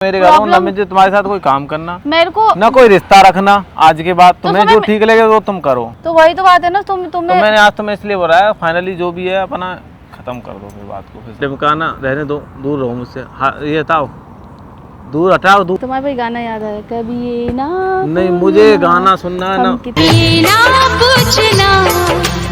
मेरे घर ना मुझे तुम्हारे साथ कोई काम करना, मेरे को ना कोई रिश्ता रखना आज के बाद। तुम्हें जो ठीक लगे वो तुम करो। तो वही तो बात है ना, तुम्हें मैंने आज तुम्हें इसलिए बोला है, फाइनली जो भी है अपना खत्म कर दो फिर बात को। फिर डिमकाना रहने दो, दूर रहो मुझसे। ये हटाओ, दूर हटाओ, दूर। तुम्हारा भाई गाना याद है, कभी ये ना नहीं, मुझे गाना सुनना ना पूछना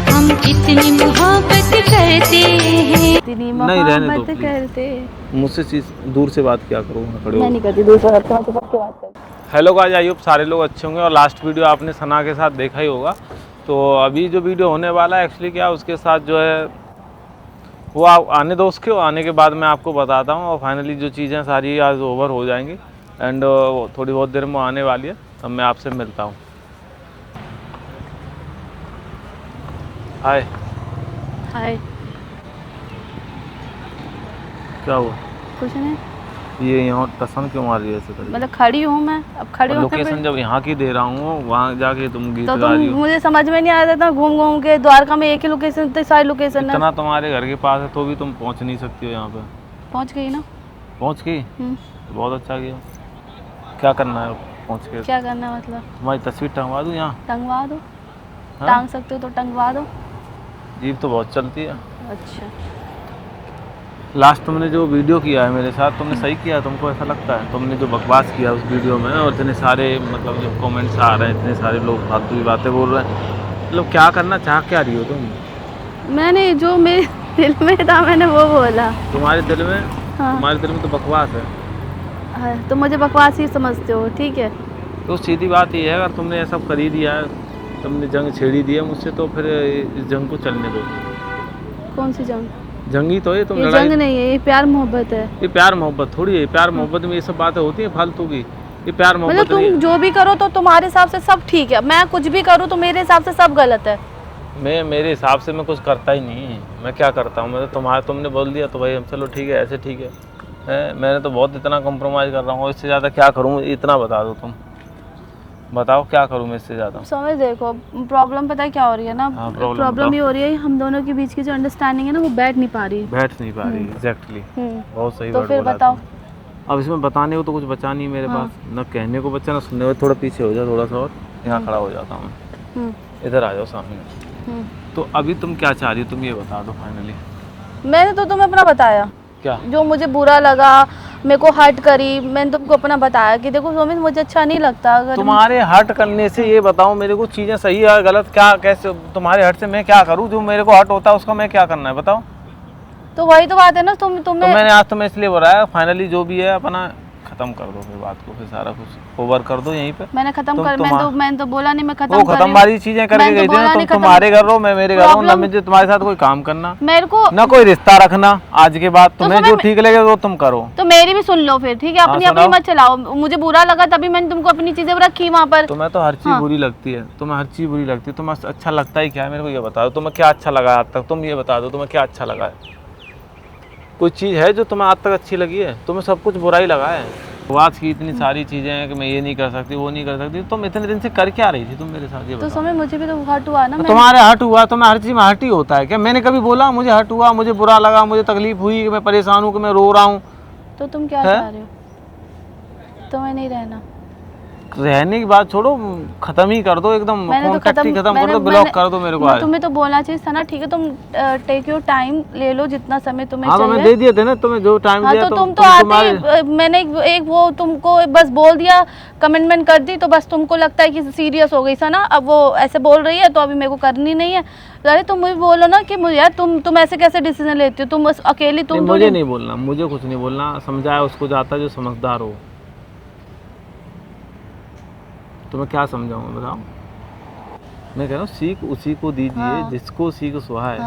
हम कितनी मोहब्बत करते हैं, इतनी मोहब्बत करते। मुझसे चीज दूर से बात क्या करो, मैं नहीं करती दूर से बात करती। हेलो गाइस, आई होप सारे लोग अच्छे होंगे। और लास्ट वीडियो आपने सना के साथ देखा ही होगा। तो अभी जो वीडियो होने वाला है एक्चुअली क्या, उसके साथ जो है वो आने दो, उसके आने के बाद मैं आपको बताता हूँ। और फाइनली जो चीज़ें सारी आज ओवर हो जाएंगी एंड थोड़ी बहुत देर में आने वाली है, तब मैं आपसे मिलता हूँ। हाय हाय। क्या हुआ? कुछ नहीं। ये यहाँ टसन क्यों मार रही है ऐसे? मतलब खड़ी हूँ मैं, अब खड़ी हूँ। लोकेशन जब यहाँ की दे रहा हूँ, वहाँ जाके तुम गीत तो गा रही हो। मुझे समझ में नहीं आ रहा था, घूम घूम के द्वारका में एक ही लोकेशन, इतनी सारी लोकेशन है। इतना तुम्हारे घर के पास है तो भी तुम पहुँच नहीं सकती हो यहाँ पे। पहुँच गई ना। पहुँच गई? बहुत अच्छा किया। क्या करना है पहुँच के? क्या करना है मतलब? तुम्हारी तस्वीर टंगवा दूँ यहाँ? टंगवा दो। हाँ? टांग सकते हो तो टंगवा दो। जीभ तो बहुत चलती है। अच्छा, लास्ट तुमने जो वीडियो किया है मेरे साथ, तुमने सही किया? तुमको ऐसा लगता है? तुमने जो बकवास किया उस वीडियो में, और इतने सारे मतलब जो कमेंट्स आ रहे हैं, इतने सारे लोग फालतू की बातें बोल रहे हैं, मतलब क्या करना चाह क्या रही हो तुम? मैंने जो मेरे दिल में था मैंने वो बोला। तुम्हारे दिल में? हाँ। तुम्हारे दिल में तो बकवास है। हाँ, तो मुझे बकवास ही समझते हो, ठीक है। तो सीधी बात ये है, अगर तुमने ऐसा कर ही दिया है, तुमने जंग छेड़ी दी है मुझसे, तो फिर इस जंग को चलने दो। कौन सी जंग? जंगी तो है तुम। ये जंग नहीं है, ये प्यार मोहब्बत है। ये प्यार मोहब्बत थोड़ी है। प्यार मोहब्बत में ये सब बातें होती हैं फालतू की। ये प्यार मोहब्बत मतलब तुम जो भी करो तो तुम्हारे हिसाब से सब ठीक है, मैं कुछ भी करूँ तो मेरे हिसाब से सब गलत है। मेरे हिसाब से मैं कुछ करता ही नहीं। मैं क्या करता हूँ? मैं तो तुमने बोल दिया तो भाई हम चलो ठीक है, ऐसे ठीक है। मैंने तो बहुत इतना कॉम्प्रोमाइज़ कर रहा हूँ, इससे ज़्यादा क्या करूँ? इतना बता दो तुम, बताओ क्या करूँ मैं इससे ज़्यादा? समझ देखो, प्रॉब्लम पता है क्या हो रही है ना? हाँ, प्रॉब्लम ये हो रही है, हम दोनों के बीच की जो अंडरस्टैंडिंग है ना वो बैठ नहीं पा रही। एग्जैक्टली। बहुत सही तो बात फिर बोला बताओ। अब इसमें बताने को तो कुछ बचा नहीं मेरे पास, ना कहने को बचा ना सुनने को। थोड़ा पीछे हो जाओ, थोड़ा सा और यहाँ खड़ा हो जाता हूँ। इधर आ जाओ सामने। तो अभी तुम क्या चाह रही हो? तुम ये बता दो फाइनली। मैंने तो तुम्हें अपना बताया, क्या जो मुझे बुरा लगा, मेरे को हर्ट करी, मैंने तुमको अपना बताया कि देखो सोमित मुझे अच्छा नहीं लगता। अगर तुम्हारे हर्ट करने से ये बताओ मेरे को, चीजें सही है गलत, क्या कैसे तुम्हारे हर्ट से मैं क्या करूँ? जो मेरे को हर्ट होता है उसका मैं क्या करना है बताओ? तो वही तो बात है ना, तुमने तो मैंने आज तुम्हें इसलिए बोला है, फाइनली जो भी है अपना खत्म कर दो फिर बात को। फिर सारा कुछ ओवर कर दो यहीं पे। मैंने खत्म कर, मैंने तो बोला नहीं मैं खत्म वो खत्म वाली चीजें करके गई थी ना। तुम तुम्हारे घर रहो, मैं मेरे घर रहूं, ना मुझे तुम्हारे साथ कोई काम करना, मेरे को ना कोई रिश्ता रखना आज के बाद। तुम्हें जो ठीक लगे वो तुम करो। तो मेरी भी सुन लो फिर, ठीक है? अपनी अपनी मत चलाओ। मुझे बुरा लगा तभी मैंने तुमको अपनी चीजें रखी वहाँ पर। तुम्हें तो हर चीज बुरी लगती है, तुम्हें हर चीज बुरी लगती है। तुम्हें अच्छा लगता ही क्या है मेरे को ये बता दो। तुम्हें क्या अच्छा लगा आज तक? तुम ये बता दो तुम्हें क्या अच्छा लगा है? कोई चीज है जो तुम्हें आज तक अच्छी लगी है? तुम्हें सब कुछ बुरा ही लगा है। आज की इतनी सारी चीजें हैं कि मैं ये नहीं कर सकती, वो नहीं कर सकती। तुम इतने दिन से कर क्या रही थी तुम मेरे साथ? ये तो समय मुझे भी तो हर्ट हुआ ना। तुम्हारे हर्ट हुआ तो मैं हर चीज में हर्ट ही होता है क्या? मैंने कभी बोला मुझे हर्ट हुआ, मुझे बुरा लगा, मुझे तकलीफ हुई, कि मैं परेशान हूँ, कि मैं रो रहा हूँ? तो तुम क्या चाह रहे हो? तुम्हें नहीं रहना? रहने की बात छोड़ो, खत्म ही कर दो एकदम। कॉन्टैक्ट ही खत्म कर दो, ब्लॉक कर दो मेरे को। तुम्हें तो बोलना चाहिए था ना, ठीक है? तुम टेक योर टाइम, ले लो जितना समय तुम्हें चाहिए। मैं दे दिए थे ना तुम्हें जो टाइम दिया। तो तुम तो आते, मैंने एक वो तुमको बस बोल दिया, कमिटमेंट कर दी, तो बस तुमको लगता है कि सीरियस हो गई सना, अब वो ऐसे बोल रही है तो अभी मेरे को करनी नहीं है। अरे तुम मुझे बोलो ना कि मुझे यार तुम ऐसे कैसे डिसीजन लेती हो? तुम अकेली तुम मुझे नहीं बोलना, मुझे कुछ नहीं बोलना। समझाया उसको जाता जो समझदार हो। तो मैं क्या समझाऊँ बताओ? मैं कह रहा हूँ सीख उसी को दीजिए जिसको सीख सुहाए।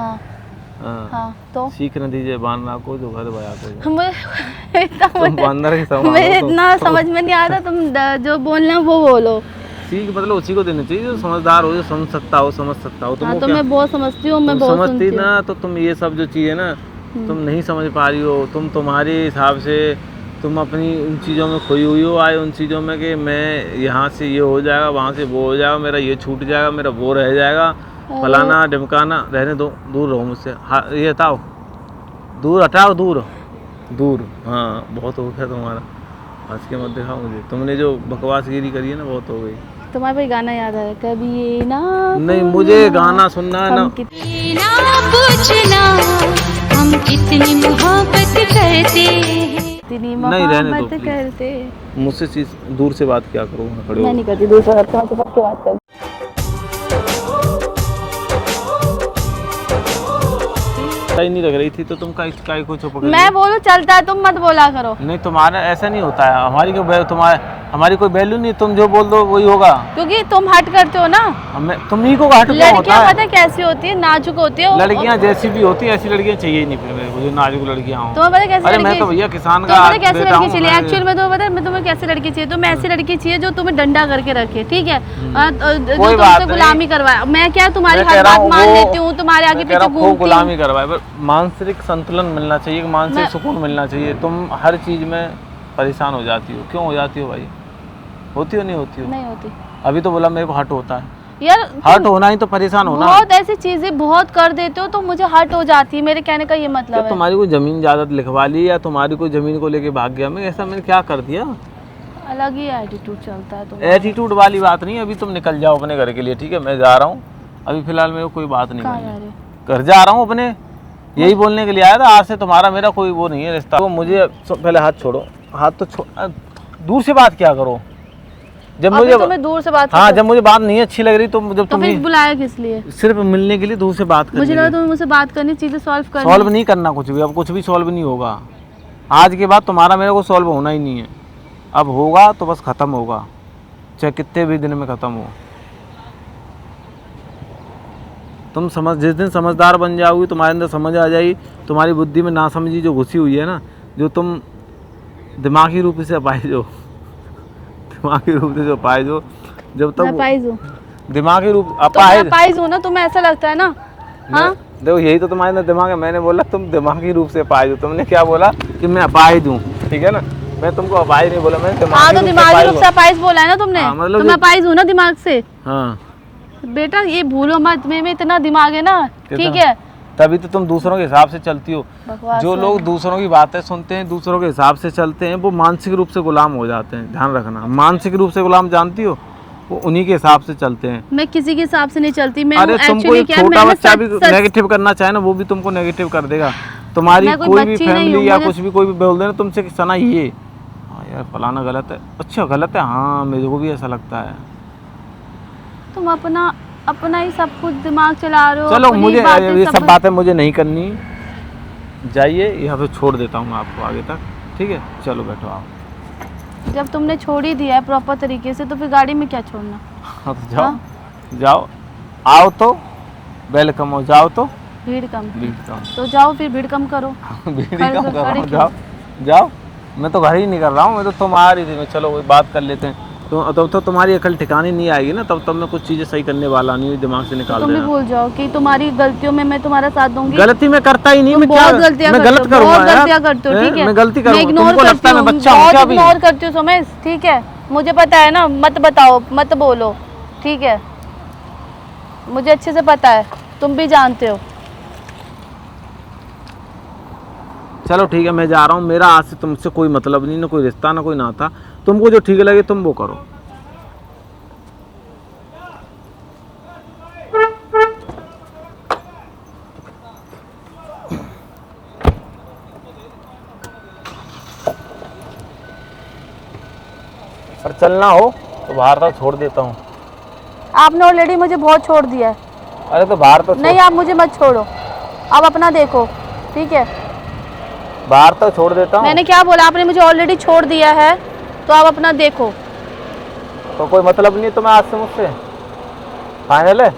तो सीख न दीजिए बानरा को जो घर बया को। मुझे इतना समझ में नहीं आता, तुम जो बोलना वो बोलो। सीख मतलब उसी को देनी चाहिए जो समझदार हो, जो समझ सकता हो, समझ सकता हो। तो मैं बहुत समझती हूँ, मैं बहुत समझती ना। तो तुम ये सब जो चीज़ है ना तुम नहीं समझ पा रही हो। तुम तुम्हारे हिसाब से तुम अपनी उन चीज़ों में खोई हुई हो, आए उन चीज़ों में कि मैं यहाँ से ये हो जाएगा, वहाँ से वो हो जाएगा, मेरा ये छूट जाएगा, मेरा वो रह जाएगा, फलाना ढिमकाना। रहने दो, दूर रहो मुझसे। ये हटाओ, दूर हटाओ, दूर दूर। हाँ बहुत हो गया तुम्हारा। हंस के मत दिखाओ मुझे, तुमने जो बकवासगिरी करी है ना बहुत हो गई। तुम्हारा कोई गाना याद आ रहा है? कभी ये ना नहीं, मुझे गाना सुनना है ना। पूछना हम कितनी मोहब्बत करते हैं। कितनी नहीं, रहने दो, मोहब्बत please। करते। मुझसे चीज दूर से बात क्या करूँ, मैं खड़े मैं हो। नहीं करती दूसरा करता हूँ, तो सबकी बात कर। सही नहीं लग रही थी तो तुम का कुछ पकड़ मैं बोलूँ चलता है, तुम मत बोला करो। नहीं, तुम्हारा ऐसा नहीं होता है। हमारी कोई वैल्यू नहीं, तुम जो बोल दो वही होगा। क्योंकि तुम हट करते हो ना। तुम्ही को हट क्यों होता लड़कियां है? पता है कैसी होती है, नाजुक होती है। लड़कियां जैसी भी होती है ऐसी लड़कियां चाहिए ही नहीं फिर मेरे को, जो नाजुक लड़कियां हों। तुम्हें पता है कैसी अरे लड़की? मैं तो भैया किसान का तुम्हें पता है कैसी बेटा लड़की हूं, चाहिए? मैं- एक्चुअल में तो पता है मैं तुम्हें कैसी लड़की चाहिए? तुम्हें ऐसी लड़की चाहिए जो तुम्हें डंडा करके रखे, ठीक है? जो कोई बात तुमसे नहीं। गुलामी करवाए। मैं क्या तुम्हारी मैं हर कह रहा बात हूं मान वो- लेती हूँ, तुम्हारे आगे मैं कह रहा पीछे हूं, खूब घूमती गुलामी हूँ। करवाए, पर मानसिक संतुलन मिलना चाहिए, मानसिक मैं- सुकून मिलना चाहिए। तुम हर चीज में परेशान हो जाती हो, क्यों हो जाती हो भाई? होती हो नहीं होती हो? नहीं होती अभी तो बोला मेरे को हट होता है। यार। हट होना ही तो परेशान होना है। बहुत ऐसी चीजें बहुत कर देते हो तो मुझे हट हो जाती है। मेरे कहने का ये मतलब क्या है। तुम्हारी कोई जमीन जायदाद लिखवा ली या तुम्हारी कोई जमीन को लेके भाग गया? मैं ऐसा मैंने क्या कर दिया? अलग ही एटीट्यूड चलता है तुम्हारा। एटीट्यूड वाली बात नहीं है। अभी तुम निकल जाओ अपने घर के लिए, ठीक है? मैं जा रहा हूँ, अभी फिलहाल मेरे को कोई बात नहीं कहाँ करनी जा रहे हो? घर जा रहा हूँ अपने, यही बोलने के लिए आया था। आज से तुम्हारा मेरा कोई वो नहीं है रिश्ता। तो मुझे पहले हाथ छोड़ो, हाथ तो दूर से बात क्या करो। जब अभी मुझे तुम्हें दूर से बात हाँ, करते जब मुझे बात नहीं अच्छी लग रही तो जब हो। तो तुम फिर बुलाया किस लिए? सिर्फ मिलने के लिए दूर से बात मुझे लगा करनी, तुम्हें मुझसे बात करनी, चीजें सॉल्व करनी। सॉल्व नहीं करना कुछ भी। अब कुछ भी सॉल्व नहीं होगा आज के बाद, तुम्हारा मेरे को सॉल्व होना ही नहीं है। अब होगा तो बस खत्म होगा, चाहे कितने भी दिन में खत्म हो। तुम जिस दिन समझदार बन जाओगी, तुम्हारे अंदर समझ आ जाएगी, तुम्हारी बुद्धि में नासमझी जो घुसी हुई है ना, जो तुम दिमागी रूप से अपाहिज हो, दिमागी रूप से जो अपाहिज हो, जब तक मैं पाइज हूँ। दिमागी रूप तो मैं अपाहिज। पाइज हूँ ना, तुम्हें ऐसा लगता है ना? हाँ, देखो यही तो तुम्हारे अंदर दिमाग है। मैंने बोला तुम दिमागी रूप से अपाहिज हो, तुमने क्या बोला कि मैं अपाहिज हूँ, ठीक है ना? मैं तुमको अपाहिज नहीं बोला, मैंने हाँ, दिमागी तो रूप से दिमागी अपाहिज रूप हूँ। से पाइज बोला है ना तुमने। हाँ, मतलब तो मैं पाइज हूँ ना दिमाग से। हाँ, बेटा ये भूलो मत, मेरे में इतना दिमाग है ना, ठीक है? तभी तो तुम दूसरों के हिसाब से चलती हो। बकवास जो है। लोग दूसरों की बातें सुनते हैं, दूसरों के हिसाब से चलते हैं, वो मानसिक रूप से गुलाम हो जाते हैं। ध्यान रखना, मानसिक रूप से गुलाम जानती हो, वो उन्हीं के हिसाब से चलते हैं। मैं किसी के हिसाब से नहीं चलती। मैं अरे तुमको एक्चुअली एक क्या, छोटा मैंने बच्चा भी सच नेगेटिव करना चाहे ना, वो भी तुमको नेगेटिव कर देगा। तुम्हारी मैं कोई कोई भी बच्ची नहीं फैमिली हूँ, या मुझे- कुछ भी कोई भी बोल देना तुमसे कि सना ये, हाँ यार फलाना गलत है, अच्छा गलत है, हाँ मेरे को भी ऐसा लगता है। तुम अपना ही सब कुछ दिमाग चला रहे हो। चलो अपनी मुझे बातें ये सब बातें मुझे नहीं करनी, जाइए, यहाँ पे छोड़ देता हूँ मैं आपको आगे तक, ठीक है? चलो बैठो आप। जब तुमने छोड़ ही दिया है प्रॉपर तरीके से, तो फिर गाड़ी में क्या छोड़ना? हाँ तो जाओ, जाओ, आओ तो वेलकम हो, जाओ तो भीड़ कम। भीड़ कम, तो जाओ फिर भीड़ कम करो। भीड़ खड़े कम तो कर रहा खड़े हूँ, क्यों? जाओ जाओ। मैं तो घर ही नहीं कर रहा हूँ, मैं तो तुम आ रही थी, मैं चलो कोई बात कर लेते हैं। तो तुम्हारी अकल ठिकाने नहीं आएगी ना, तब मैं कुछ चीज़ें सही करने वाला नहीं हूँ, दिमाग से निकाल तुम भी देना। भूल जाओ कि तुम्हारी गलतियों में मैं तुम्हारा साथ दूंगी। गलती मैं करता ही नहीं, तुम मैं क्या बहुत गलतियां मैं करते गलत हो, करूँगा बहुत यार? गलतियां करते हो, ठीक है? मैं गलती मैं करूँगा, इग्नोर तुमको लगता है मैं करती हूँ, बच्चा हूँ क्या अभी? इग्नोर करती हूँ सोमेश, ठीक है? मुझे पता है ना, मत बताओ, मत बोलो, ठीक है? मुझे अच्छे से पता है, तुम भी जानते हो। चलो ठीक है, मैं जा रहा हूँ। मेरा आज से तुमसे कोई मतलब नहीं, ना कोई रिश्ता, ना कोई नाता। तुमको जो ठीक लगे तुम वो करो। पर चलना हो तो बाहर तक छोड़ देता हूँ। आपने ऑलरेडी मुझे बहुत छोड़ दिया है। अरे तो बाहर तो नहीं, आप मुझे मत छोड़ो, आप अपना देखो, ठीक है? बाहर तक छोड़ देता हूँ। मैंने क्या बोला? आपने मुझे ऑलरेडी छोड़ दिया है, तो आप अपना देखो। तो कोई मतलब नहीं है तुम्हें आज से मुझसे? फाइनल है?